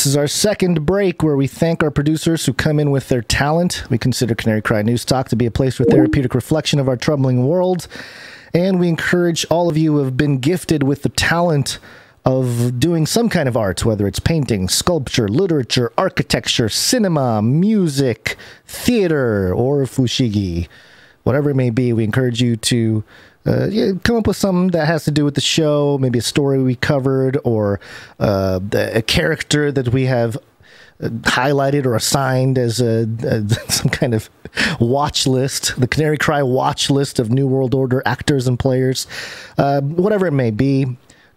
is our second break where we thank our producers who come in with their talent. We consider Canary Cry NewsTalk to be a place for therapeutic reflection of our troubling world. And we encourage all of you who have been gifted with the talent of doing some kind of art, whether it's painting, sculpture, literature, architecture, cinema, music, theater, or fushigi. Whatever it may be, we encourage you to come up with something that has to do with the show, maybe a story we covered, or a character that we have highlighted or assigned as some kind of watch list, the Canary Cry watch list of New World Order actors and players. Whatever it may be,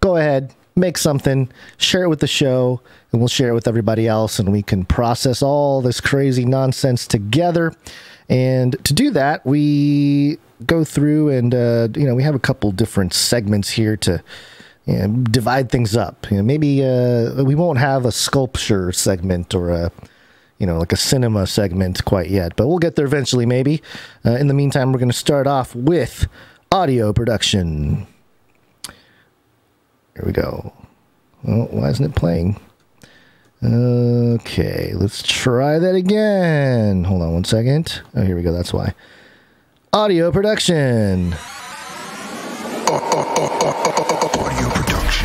go ahead, make something, share it with the show, and we'll share it with everybody else, and we can process all this crazy nonsense together. And to do that, we go through and, we have a couple different segments here to divide things up. Maybe we won't have a sculpture segment or like a cinema segment quite yet, but we'll get there eventually, maybe. In the meantime, we're going to start off with audio production. Here we go. Oh, why isn't it playing? Okay, let's try that again. Hold on one second. Oh, here we go. That's why. Audio production. Audio production.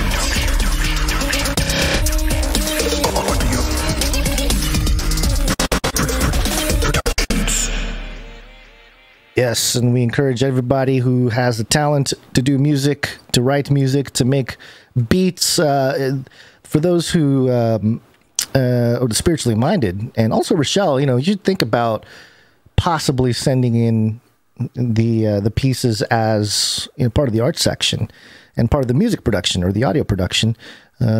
Yes, and we encourage everybody who has the talent to do music, to write music, to make beats. For those who are spiritually minded, and also Rochelle, you should think about possibly sending in the pieces as part of the art section and part of the music production or the audio production,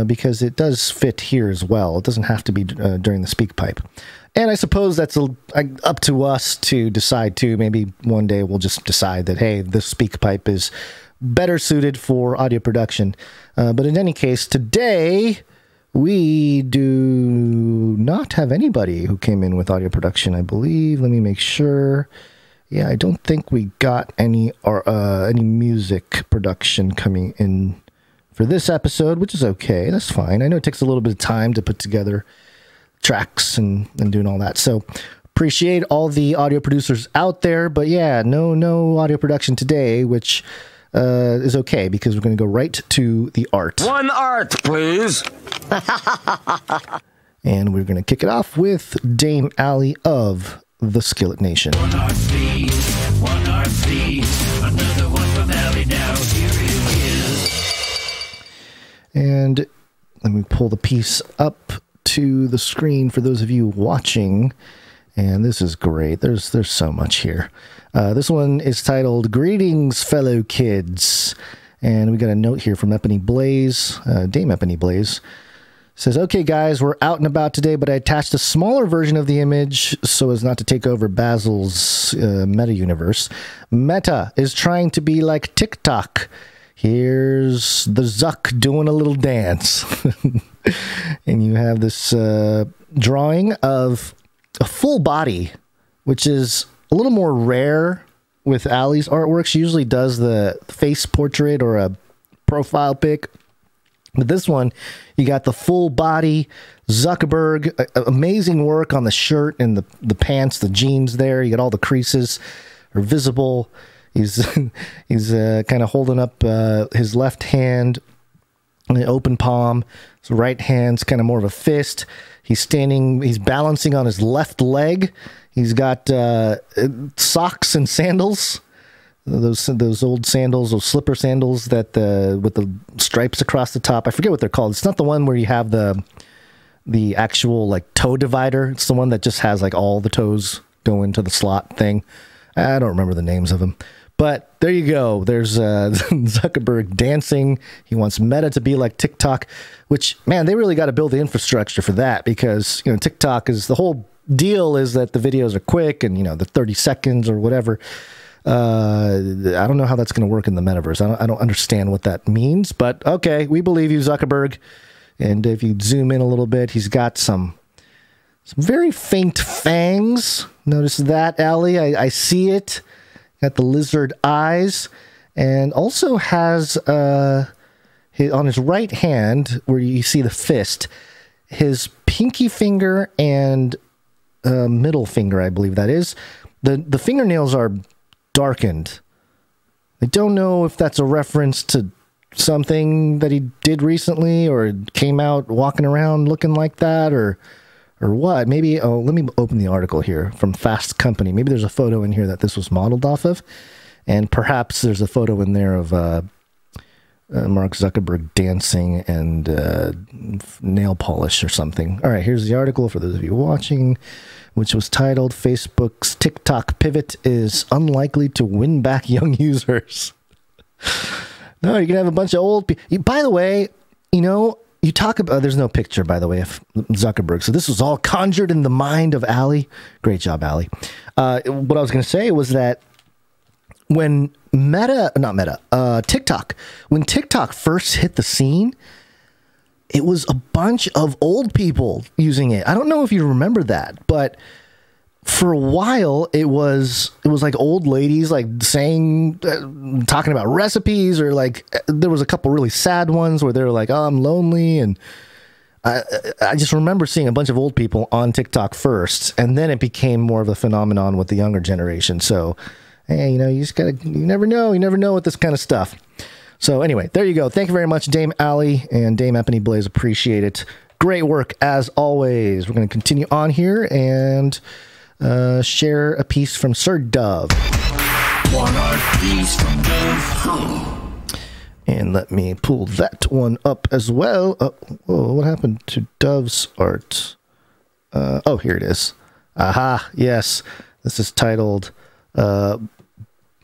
because it does fit here as well. It doesn't have to be during the speak pipe. And I suppose that's up to us to decide too. Maybe one day we'll just decide that, hey, this speak pipe is better suited for audio production. But in any case, today we do not have anybody who came in with audio production, I believe. Let me make sure. Yeah, I don't think we got any music production coming in for this episode, which is okay. That's fine. I know it takes a little bit of time to put together tracks and doing all that. So appreciate all the audio producers out there. But yeah, no audio production today, which is okay because we're going to go right to the art. One art, please. And we're going to kick it off with Dame Allie of the Skillet Nation. One art, please. Another one from Allie now. Here it is. And let me pull the piece up to the screen for those of you watching. And this is great. There's so much here. This one is titled Greetings, Fellow Kids. And we got a note here from Ebony Blaze, Dame Ebony Blaze. Says, okay, guys, we're out and about today, but I attached a smaller version of the image so as not to take over Basil's meta universe. Meta is trying to be like TikTok. Here's the Zuck doing a little dance. And you have this drawing of a full body, which is a little more rare with Allie's artwork. She usually does the face portrait or a profile pic. But this one, you got the full body Zuckerberg, amazing work on the shirt and the pants, the jeans there. You got all the creases are visible. He's kind of holding up his left hand in an open palm. His right hand's kind of more of a fist. He's balancing on his left leg. He's got socks and sandals. Those old sandals, those slipper sandals that with the stripes across the top. I forget what they're called. It's not the one where you have the actual like toe divider. It's the one that just has like all the toes go into the slot thing. I don't remember the names of them. But there you go. There's Zuckerberg dancing. He wants Meta to be like TikTok, which, man, they really got to build the infrastructure for that because, TikTok is the whole deal is that the videos are quick and, the 30 seconds or whatever. I don't know how that's going to work in the metaverse. I don't understand what that means, but okay, we believe you, Zuckerberg. And if you zoom in a little bit, he's got some very faint fangs. Notice that, Allie? I see it. Got the lizard eyes, and also has on his right hand, where you see the fist, his pinky finger and middle finger, I believe that is. The fingernails are darkened. I don't know if that's a reference to something that he did recently or came out walking around looking like that or what. Maybe, let me open the article here from Fast Company. Maybe there's a photo in here that this was modeled off of, and perhaps there's a photo in there of Mark Zuckerberg dancing and nail polish or something. All right, here's the article for those of you watching, which was titled, Facebook's TikTok pivot is unlikely to win back young users. No, you're going to have a bunch of old people. By the way, you know, you talk about, there's no picture, by the way, of Zuckerberg. So this was all conjured in the mind of Ali. Great job, Ali. What I was going to say was that when TikTok, when TikTok first hit the scene, it was a bunch of old people using it. I don't know if you remember that, but for a while it was like old ladies like saying, talking about recipes, or like there was a couple really sad ones where they were like, oh, I'm lonely. And I just remember seeing a bunch of old people on TikTok first, and then it became more of a phenomenon with the younger generation. So, hey, you know, you never know with this kind of stuff. So anyway, there you go. Thank you very much, Dame Ali and Dame Epiphany Blaze. Appreciate it. Great work as always. We're going to continue on here and share a piece from Sir Dove. One art piece from Dove. And let me pull that one up as well. Whoa, what happened to Dove's art? Oh, here it is. Aha, yes. This is titled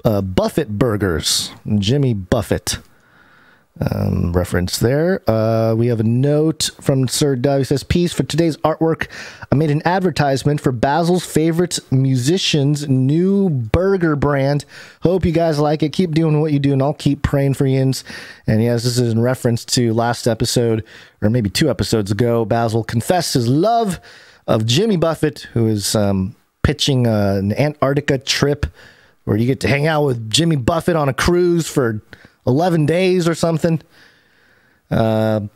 Buffett Burgers. Jimmy Buffett. Reference there. We have a note from Sir Dove. He says, piece for today's artwork. I made an advertisement for Basil's favorite musician's new burger brand. Hope you guys like it. Keep doing what you do, and I'll keep praying for yins. And yes, this is in reference to last episode, or maybe 2 episodes ago. Basil confessed his love of Jimmy Buffett, who is pitching an Antarctica trip where you get to hang out with Jimmy Buffett on a cruise for 11 days or something. I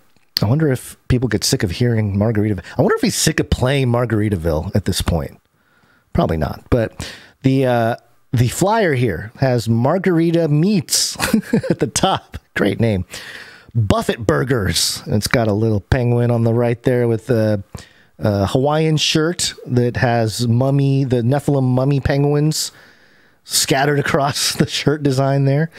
wonder if people get sick of hearing Margaritaville. I wonder if he's sick of playing Margaritaville at this point. Probably not. But the flyer here has Margarita Meats at the top. Great name. Buffett Burgers. And it's got a little penguin on the right there with a Hawaiian shirt that has the Nephilim mummy penguins scattered across the shirt design there.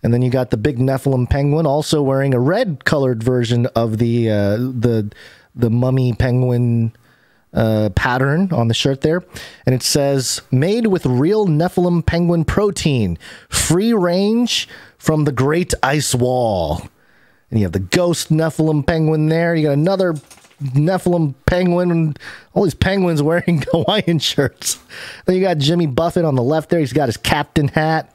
And then you got the big Nephilim penguin also wearing a red colored version of the mummy penguin pattern on the shirt there. And it says, made with real Nephilim penguin protein, free range from the Great Ice Wall. And you have the ghost Nephilim penguin there. You got another Nephilim penguin, and all these penguins wearing Hawaiian shirts. Then you got Jimmy Buffett on the left there. He's got his captain hat.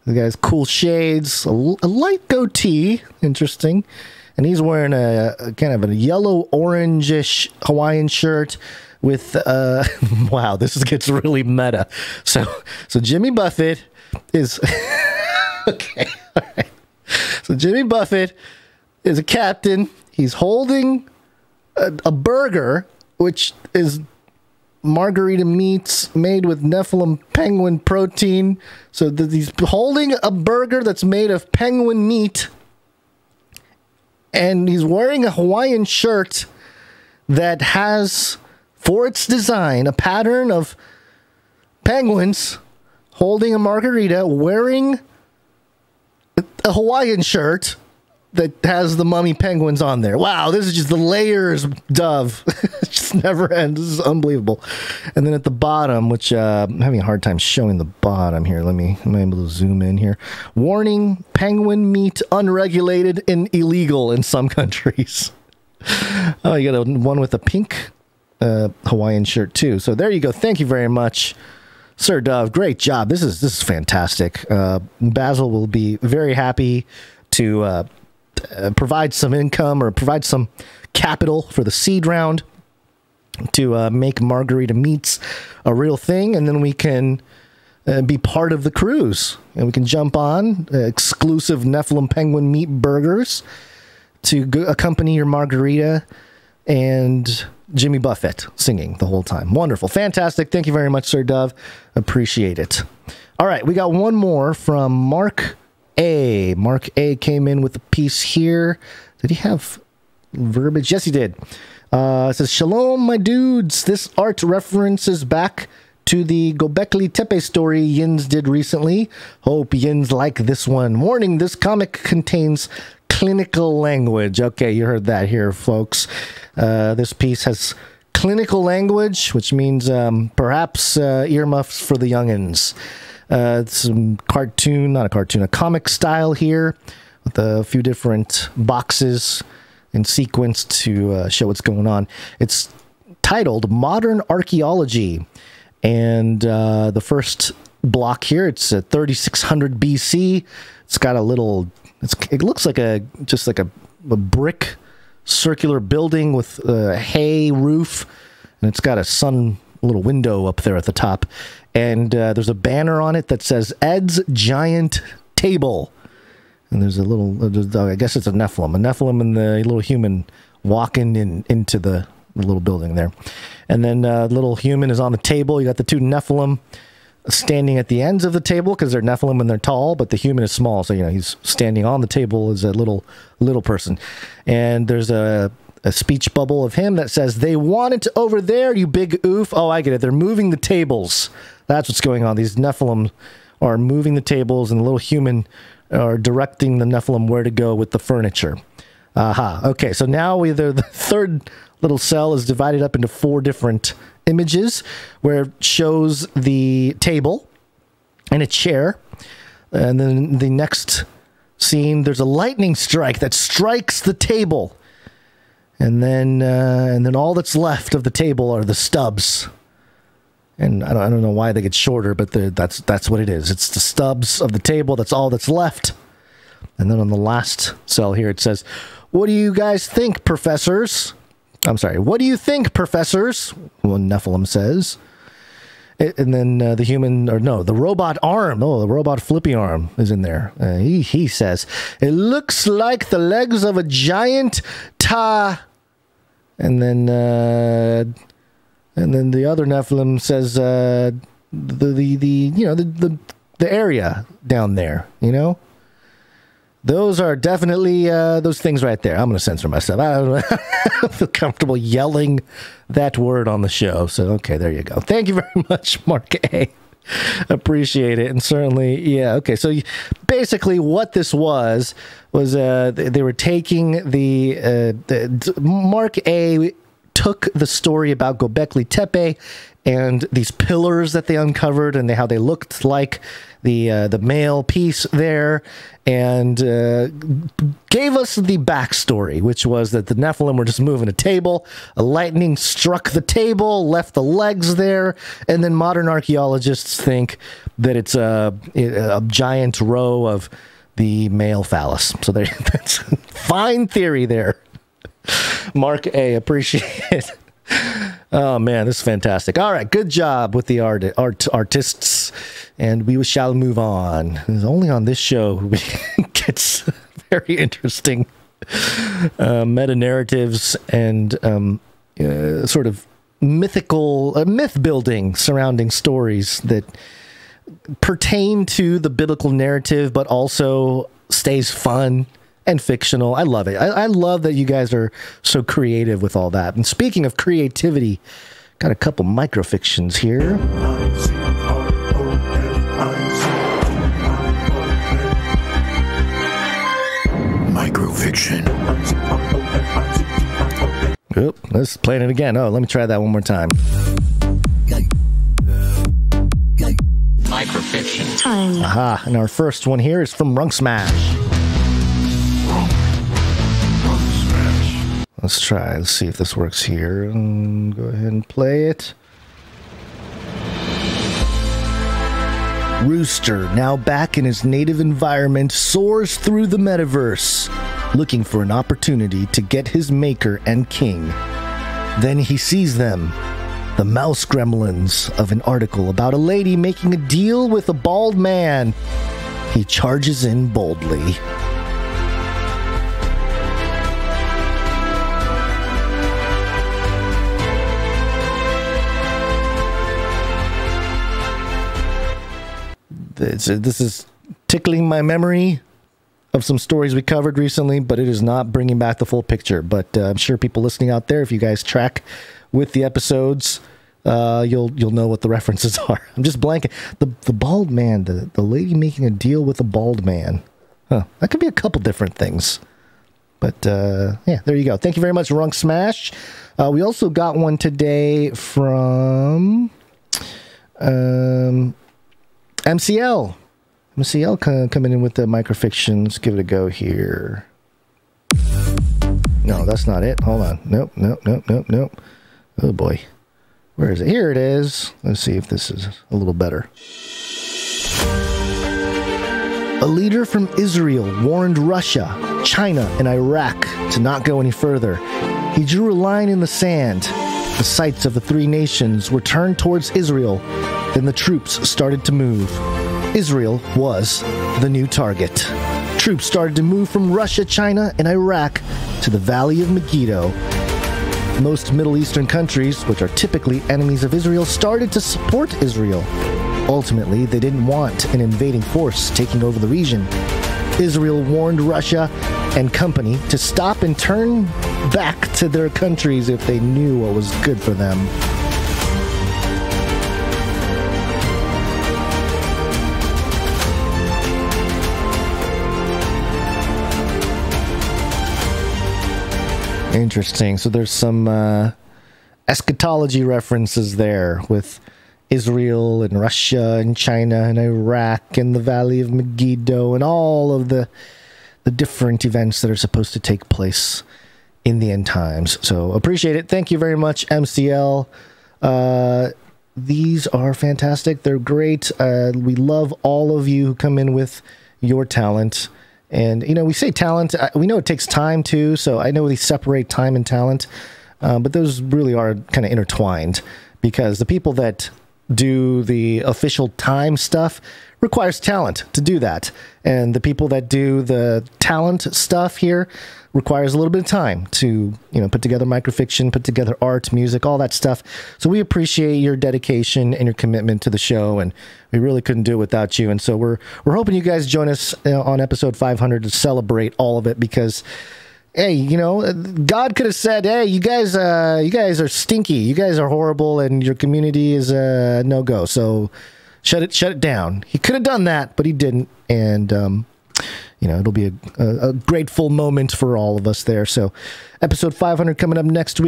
He's got his cool shades, a light goatee, interesting. And he's wearing a kind of a yellow-orangish Hawaiian shirt with, wow, this gets really meta. So Jimmy Buffett is, okay, all right. So Jimmy Buffett is a captain. He's holding a burger, which is margarita meats made with Nephilim penguin protein. So he's holding a burger that's made of penguin meat, and he's wearing a Hawaiian shirt that has, for its design, a pattern of penguins holding a margarita, wearing a Hawaiian shirt that has the mummy penguins on there. Wow, this is just the layers, Dove. It just never ends. This is unbelievable. And then at the bottom, which I'm having a hard time showing the bottom here. Am I able to zoom in here? Warning, penguin meat unregulated and illegal in some countries. Oh, you got one with a pink Hawaiian shirt too. So there you go. Thank you very much, Sir Dove. Great job. This is fantastic. Basil will be very happy to provide some income or provide some capital for the seed round to make margarita meats a real thing, and then we can be part of the cruise, and we can jump on exclusive Nephilim penguin meat burgers to accompany your margarita, and Jimmy Buffett singing the whole time. Wonderful. Fantastic. Thank you very much, Sir Dove. Appreciate it. All right, we got one more from Mark A. Mark A came in with a piece here. Did he have verbiage? Yes, he did. It says, Shalom, my dudes. This art references back to the Göbekli Tepe story Yins did recently. Hope Yins like this one. Warning, this comic contains clinical language. Okay, you heard that here, folks. This piece has clinical language, which means perhaps earmuffs for the youngins. It's some cartoon, not a cartoon, a comic style here with a few different boxes in sequence to show what's going on. It's titled Modern Archaeology. And the first block here, it's 3600 BC. It's got a little, it looks like just like a brick circular building with a hay roof. And it's got a little window up there at the top. And there's a banner on it that says Ed's Giant Table. And there's I guess it's a Nephilim and the little human walking into the little building there. And then the little human is on the table. You got the two Nephilim standing at the ends of the table because they're Nephilim and they're tall, but the human is small. So, he's standing on the table as a little person. And there's a speech bubble of him that says, they want it over there, you big oof. Oh, I get it. They're moving the tables. That's what's going on. These Nephilim are moving the tables and the little human are directing the Nephilim where to go with the furniture. Aha. Okay, so now the third little cell is divided up into 4 different images where it shows the table and a chair. And then the next scene, there's a lightning strike that strikes the table. And then all that's left of the table are the stubs. And I don't know why they get shorter, but that's what it is. It's the stubs of the table. That's all that's left. And then on the last cell here, it says, what do you guys think, professors? I'm sorry. What do you think, professors? One Nephilim says. And then the robot arm. Oh, the robot flippy arm is in there. He says, it looks like the legs of a giant And then the other Nephilim says, the area down there, Those are definitely those things right there. I'm going to censor myself. I don't feel comfortable yelling that word on the show. So, okay, there you go. Thank you very much, Mark A. Appreciate it. And certainly, yeah, okay. So basically what this was they were taking Mark A took the story about Göbekli Tepe and these pillars that they uncovered and how they looked like the male piece there, and gave us the backstory, which was that the Nephilim were just moving a table, a lightning struck the table, left the legs there, and then modern archaeologists think that it's a giant row of the male phallus. So that's fine theory there. Mark A, appreciate it. Oh man, this is fantastic. All right, good job with the artists, and we shall move on. It's only on this show it gets very interesting meta narratives and sort of mythical myth building surrounding stories that pertain to the biblical narrative, but also stays fun and fictional. I love it. I love that you guys are so creative with all that. And speaking of creativity, got a couple microfictions here. Microfiction. Oop, let's play it again. Oh, let me try that one more time. Microfiction. Aha, and our first one here is from Runk Smash. Let's try. Let's see if this works here. Go ahead and play it. Rooster, now back in his native environment, soars through the metaverse, looking for an opportunity to get his maker and king. Then he sees them, the mouse gremlins of an article about a lady making a deal with a bald man. He charges in boldly. this is tickling my memory of some stories we covered recently, but it is not bringing back the full picture. But I'm sure people listening out there, if you guys track with the episodes, you'll know what the references are. I'm just blanking. The bald man, the lady making a deal with a bald man. Huh, that could be a couple different things. But yeah, there you go. Thank you very much, Runk Smash. We also got one today from MCL. MCL coming in with the Microfiction. Let's give it a go here. No, that's not it. Hold on. Nope. Oh boy. Where is it? Here it is. Let's see if this is a little better. A leader from Israel warned Russia, China, and Iraq to not go any further. He drew a line in the sand. The sights of the three nations were turned towards Israel. Then the troops started to move. Israel was the new target. Troops started to move from Russia, China, and Iraq to the Valley of Megiddo. Most Middle Eastern countries, which are typically enemies of Israel, started to support Israel. Ultimately, they didn't want an invading force taking over the region. Israel warned Russia and company to stop and turn back to their countries if they knew what was good for them. Interesting. So there's some eschatology references there with Israel and Russia and China and Iraq and the Valley of Megiddo and all of the different events that are supposed to take place in the end times. So appreciate it. Thank you very much, MCL. These are fantastic. They're great. We love all of you who come in with your talent. And, you know, we say talent, we know it takes time too, so I know we separate time and talent, but those really are kind of intertwined, because the people that do the official time stuff requires talent to do that, and the people that do the talent stuff here requires a little bit of time to, you know, put together Microfiction, put together art, music, all that stuff. So we appreciate your dedication and your commitment to the show, and we really couldn't do it without you. And so we're hoping you guys join us on episode 500 to celebrate all of it, because, hey, you know, God could have said, hey, you guys are stinky, you guys are horrible, and your community is a no-go, so shut it down. He could have done that, but he didn't. And you know, it'll be a grateful moment for all of us there. So episode 500 coming up next week.